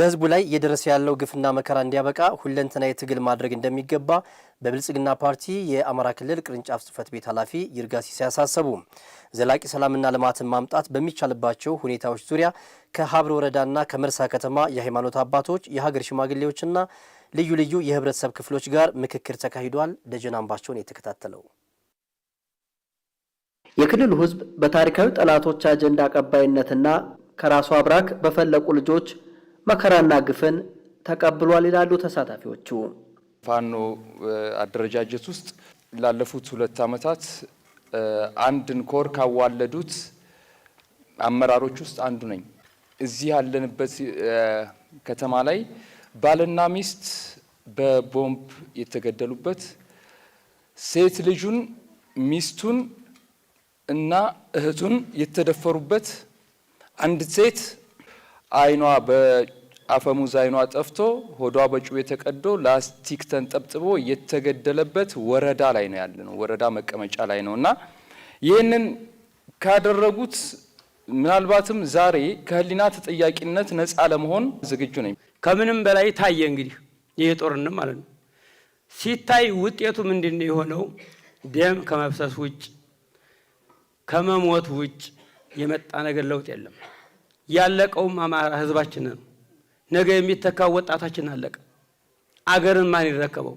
በህዝቡ ላይ እየደረሰ ያለው ግፍና መከራ እንዲያበቃ ሁለንተናዊ ትግል ማድረግ እንደሚገባ በብልጽግና ፓርቲ የአማራ ክልል ቅርንጫፍ ጽህፈት ቤት ኃላፊ ይርጋ ሲሳይ አሳሰቡ። ዘላቂ ሰላምና ልማትን ማምጣት በሚቻልባቸው ሁኔታዎች ዙሪያ ከሀብሮ ወረዳና ከመርሳ ከተማ የሃይማኖት አባቶች፣ የሀገር ሽማግሌዎችና ልዩ ልዩ የህብረተሰብ ክፍሎች ጋር ምክክር ተካሂዷል። ደጀን አምባቸውን የተከታተለው የክልሉ ህዝብ በታሪካዊ ጠላቶች አጀንዳ አቀባይነትና ከራሱ አብራክ በፈለቁ ልጆች መከራና ግፍን ተቀብሏል ይላሉ ተሳታፊዎቹ። ፋኖ አደረጃጀት ውስጥ ላለፉት 2 ዓመታት አንድን ኮር ካዋለዱት አመራሮች ውስጥ አንዱ ነኝ። እዚህ ያለንበት ከተማ ላይ ባልና ሚስት በቦምብ የተገደሉበት፣ ሴት ልጁን ሚስቱን እና እህቱን የተደፈሩበት፣ አንድ ሴት አይኗ በአፈሙዝ አይኗ ጠፍቶ ሆዷ በጩቤ ተቀዶ ላስቲክ ተንጠብጥቦ የተገደለበት ወረዳ ላይ ነው ያለነው። ወረዳ መቀመጫ ላይ ነውና ይህንን ካደረጉት ምናልባትም ዛሬ ከህሊና ተጠያቂነት ነፃ ለመሆን ዝግጁ ነኝ። ከምንም በላይ ታየ እንግዲህ ይሄ ጦርነት ማለት ነው። ሲታይ ውጤቱ ምንድነው የሆነው? ደም ከመፍሰስ ውጭ ከመሞት ውጭ የመጣ ነገር ለውጥ የለም። ያለቀውም አማራ ህዝባችን ነው። ነገ የሚተካው ወጣታችን አለቀ። አገርን ማን ይረከበው?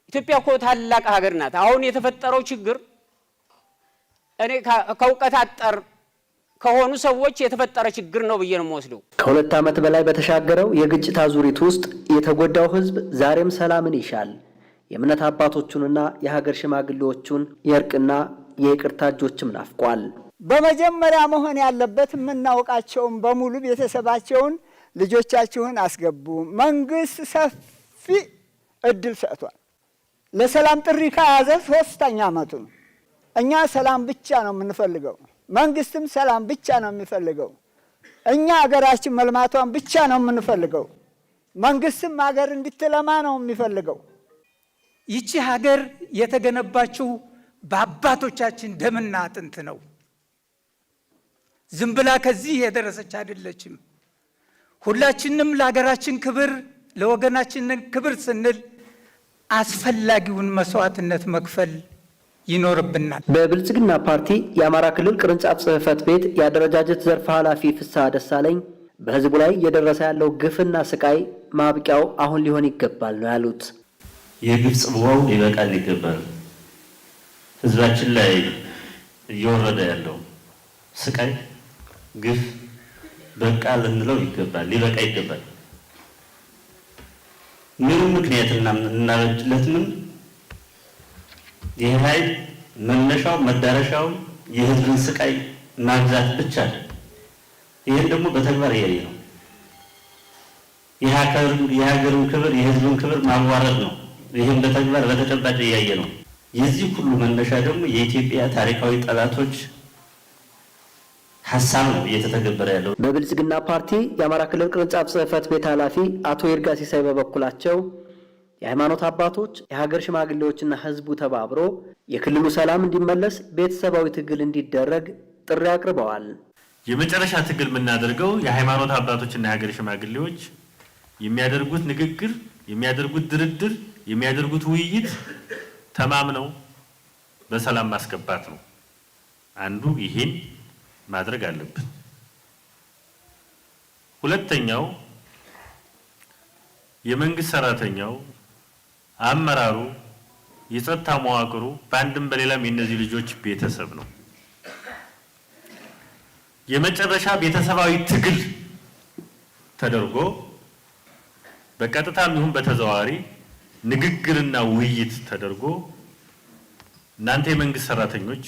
ኢትዮጵያ እኮ ታላቅ ሀገር ናት። አሁን የተፈጠረው ችግር እኔ ከውቀት አጠር ከሆኑ ሰዎች የተፈጠረ ችግር ነው ብዬ ነው የምወስደው። ከ2 ዓመት በላይ በተሻገረው የግጭት አዙሪት ውስጥ የተጎዳው ህዝብ ዛሬም ሰላምን ይሻል። የእምነት አባቶቹንና የሀገር ሽማግሌዎቹን የእርቅና የይቅርታ እጆችም ናፍቋል። በመጀመሪያ መሆን ያለበት የምናውቃቸውን በሙሉ ቤተሰባቸውን ልጆቻችሁን አስገቡ። መንግስት ሰፊ እድል ሰጥቷል። ለሰላም ጥሪ ከያዘ 3ኛ ዓመቱ ነው። እኛ ሰላም ብቻ ነው የምንፈልገው። መንግስትም ሰላም ብቻ ነው የሚፈልገው። እኛ ሀገራችን መልማቷን ብቻ ነው የምንፈልገው። መንግስትም ሀገር እንድትለማ ነው የሚፈልገው። ይቺ ሀገር የተገነባችው በአባቶቻችን ደምና አጥንት ነው። ዝም ብላ ከዚህ የደረሰች አይደለችም። ሁላችንም ለሀገራችን ክብር ለወገናችን ክብር ስንል አስፈላጊውን መስዋዕትነት መክፈል ይኖርብናል። በብልጽግና ፓርቲ የአማራ ክልል ቅርንጫፍ ጽህፈት ቤት የአደረጃጀት ዘርፍ ኃላፊ ፍስሐ ደሳለኝ በህዝቡ ላይ እየደረሰ ያለው ግፍና ስቃይ ማብቂያው አሁን ሊሆን ይገባል ነው ያሉት። የግፍ ጽዋው ሊበቃል ይገባል። ህዝባችን ላይ እየወረደ ያለው ስቃይ ግፍ በቃ ልንለው ይገባል፣ ሊበቃ ይገባል። ምንም ምክንያት እናበጅለትም። ይህ ኃይል መነሻው መዳረሻው የህዝብን ስቃይ ማብዛት ብቻ ነው። ይህን ደግሞ በተግባር እያየ ነው። የሀገርን ክብር የህዝብን ክብር ማዋረድ ነው። ይህን በተግባር በተጨባጭ እያየ ነው። የዚህ ሁሉ መነሻ ደግሞ የኢትዮጵያ ታሪካዊ ጠላቶች ሐሳብ ነው እየተተገበረ ያለው። በብልጽግና ፓርቲ የአማራ ክልል ቅርንጫፍ ጽህፈት ቤት ኃላፊ አቶ ይርጋ ሲሳይ በበኩላቸው የሃይማኖት አባቶች፣ የሀገር ሽማግሌዎችና ህዝቡ ተባብሮ የክልሉ ሰላም እንዲመለስ ቤተሰባዊ ትግል እንዲደረግ ጥሪ አቅርበዋል። የመጨረሻ ትግል የምናደርገው የሃይማኖት አባቶችና የሀገር ሽማግሌዎች የሚያደርጉት ንግግር፣ የሚያደርጉት ድርድር፣ የሚያደርጉት ውይይት ተማምነው በሰላም ማስገባት ነው። አንዱ ይሄን ማድረግ አለብን። ሁለተኛው የመንግስት ሰራተኛው፣ አመራሩ፣ የጸጥታ መዋቅሩ በአንድም በሌላም የነዚህ ልጆች ቤተሰብ ነው። የመጨረሻ ቤተሰባዊ ትግል ተደርጎ በቀጥታም ይሁን በተዘዋዋሪ ንግግርና ውይይት ተደርጎ እናንተ የመንግስት ሰራተኞች፣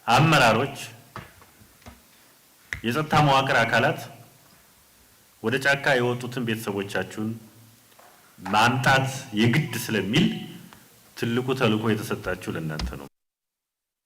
አመራሮች፣ የጸጥታ መዋቅር አካላት ወደ ጫካ የወጡትን ቤተሰቦቻችሁን ማምጣት የግድ ስለሚል ትልቁ ተልዕኮ የተሰጣችሁ ለእናንተ ነው።